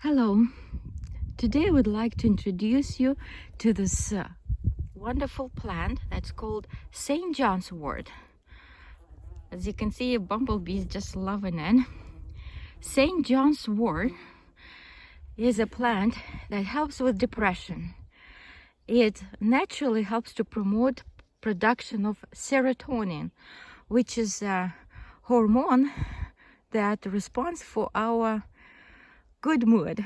Hello, today I would like to introduce you to this wonderful plant that's called St. John's wort. As you can see, bumblebees just loving it. St. John's wort is a plant that helps with depression. It naturally helps to promote production of serotonin, which is a hormone that responds for our good mood,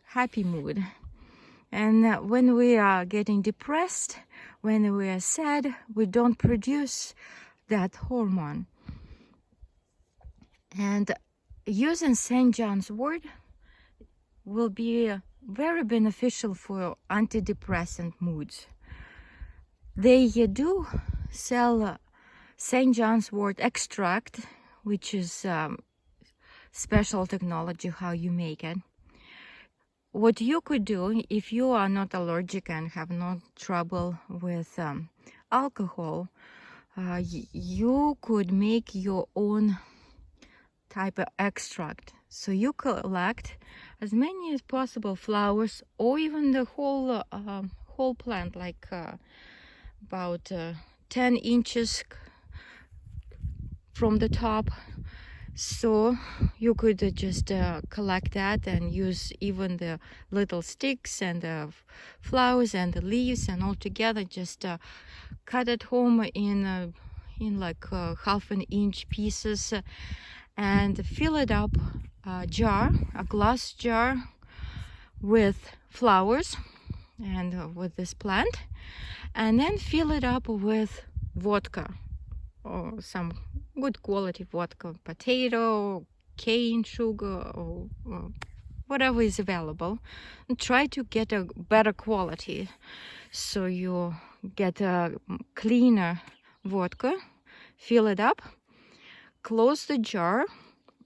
happy mood. And when we are getting depressed, when we are sad, we don't produce that hormone. And using St. John's wort will be very beneficial for antidepressant moods. They do sell St. John's wort extract, which is special technology how you make it. What you could do if you are not allergic and have no trouble with alcohol, you could make your own type of extract. So you collect as many as possible flowers, or even the whole plant, like about 10 inches from the top. So you could just collect that and use even the little sticks and the flowers and the leaves, and all together just cut it home in like half an inch pieces, and fill it up a glass jar with flowers and with this plant, and then fill it up with vodka, or some good quality vodka, potato, cane sugar, or whatever is available, and try to get a better quality so you get a cleaner vodka. Fill it up, close the jar,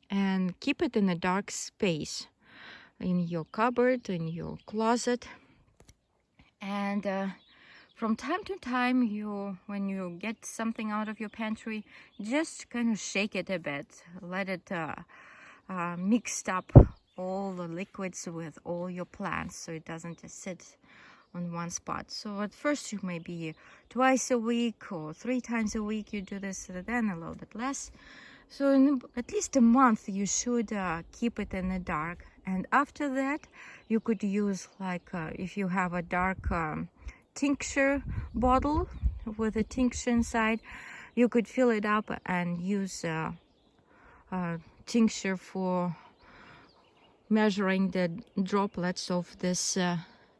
and keep it in a dark space in your cupboard, in your closet. And from time to time, when you get something out of your pantry, just kind of shake it a bit. Let it mix up all the liquids with all your plants, so it doesn't just sit on one spot. So at first you maybe twice a week or 3 times a week you do this, then a little bit less. So in at least a month you should keep it in the dark. And after that you could use, like if you have a dark tincture bottle with a tincture inside, you could fill it up and use tincture for measuring the droplets of this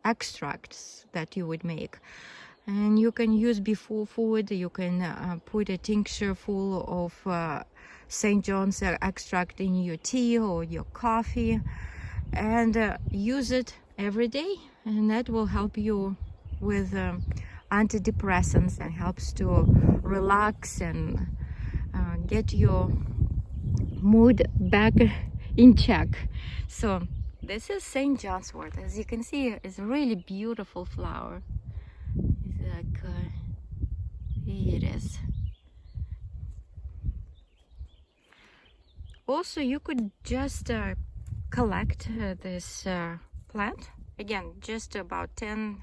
extracts that you would make. And you can use before food, you can put a tincture full of St. John's extract in your tea or your coffee, and use it every day, and that will help you with antidepressants, and helps to relax and get your mood back in check. So this is St. John's wort. As you can see, it's a really beautiful flower. It's like here it is. Also, you could just collect this plant, again, just about 10-12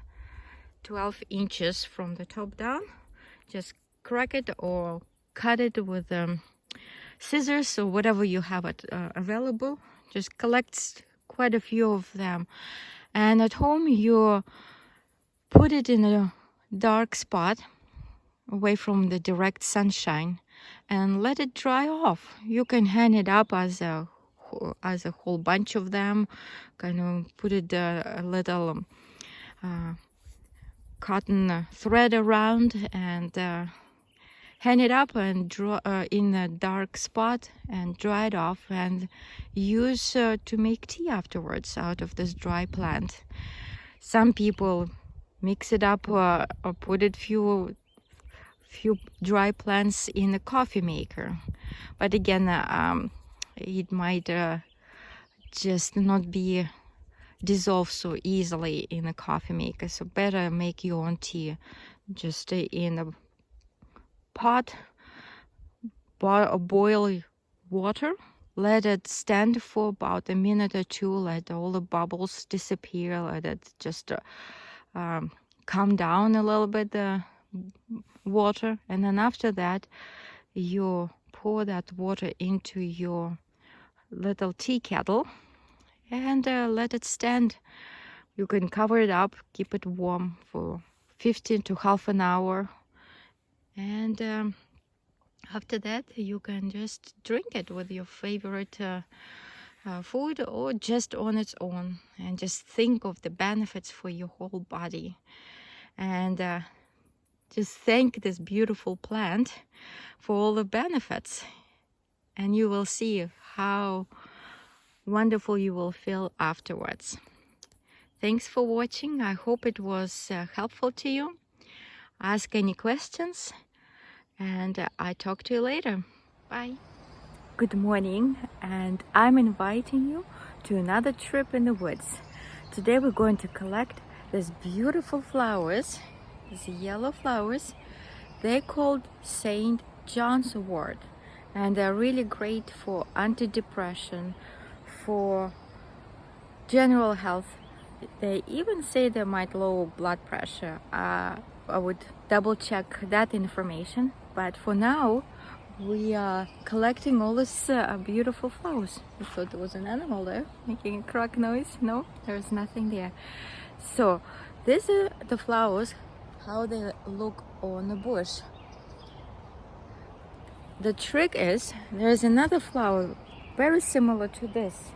inches from the top down. Just crack it or cut it with scissors or whatever you have available. Just collect quite a few of them, and at home you put it in a dark spot away from the direct sunshine and let it dry off. You can hang it up as a whole bunch of them, kind of put it a little cotton thread around, and hang it up and draw in a dark spot and dry it off, and use to make tea afterwards out of this dry plant. Some people mix it up or put it few dry plants in a coffee maker, but again it might just not be dissolved so easily in a coffee maker. So better make your own tea just in a pot, boil water, let it stand for about a minute or two, let all the bubbles disappear, let it just calm down a little bit, the water. And then after that, you pour that water into your little tea kettle and let it stand. You can cover it up, keep it warm for 15 to half an hour, and after that you can just drink it with your favorite food or just on its own, and just think of the benefits for your whole body, and just thank this beautiful plant for all the benefits, and you will see how wonderful you will feel afterwards. Thanks for watching. I hope it was helpful to you. Ask any questions, and I talk to you later. Bye. Good morning, and I'm inviting you to another trip in the woods. Today we're going to collect these beautiful flowers, these yellow flowers. They're called St. John's wort, and they're really great for antidepressant, for general health. They even say they might lower blood pressure. I would double check that information, but for now we are collecting all these beautiful flowers. I thought there was an animal there making a crack noise. No, there's nothing there. So these are the flowers, how they look on the bush. The trick is, there's another flower very similar to this.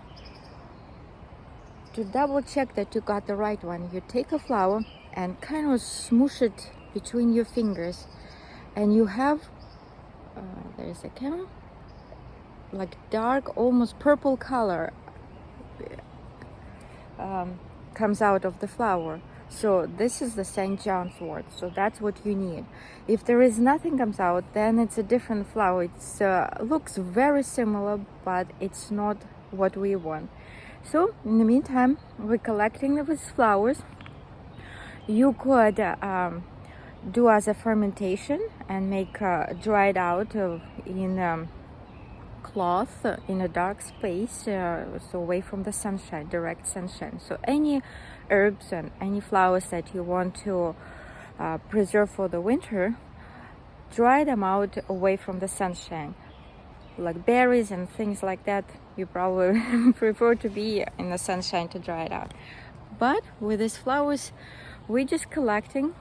To double check that you got the right one, you take a flower and kind of smoosh it between your fingers, and you have there's a camera, like dark, almost purple color comes out of the flower. So this is the St. John's wort, so that's what you need. If there is nothing comes out, then it's a different flower. It's looks very similar, but it's not what we want. So in the meantime, we're collecting these flowers. You could do as a fermentation and make dried out in cloth in a dark space, so away from the sunshine, direct sunshine. So any herbs and any flowers that you want to preserve for the winter, dry them out away from the sunshine. Like berries and things like that, you probably prefer to be in the sunshine to dry it out. But with these flowers, we're just collecting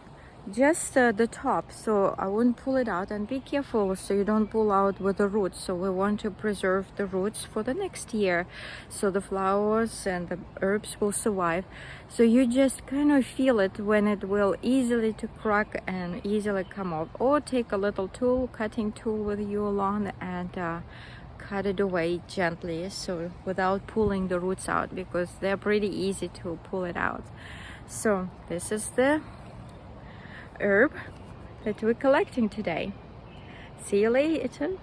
just the top, so I wouldn't pull it out, and be careful so you don't pull out with the roots. So we want to preserve the roots for the next year, so the flowers and the herbs will survive. So you just kind of feel it when it will easily to crack and easily come off, or take a little tool, cutting tool with you along, and cut it away gently, so without pulling the roots out, because they're pretty easy to pull it out. So this is the herb that we're collecting today. See you later.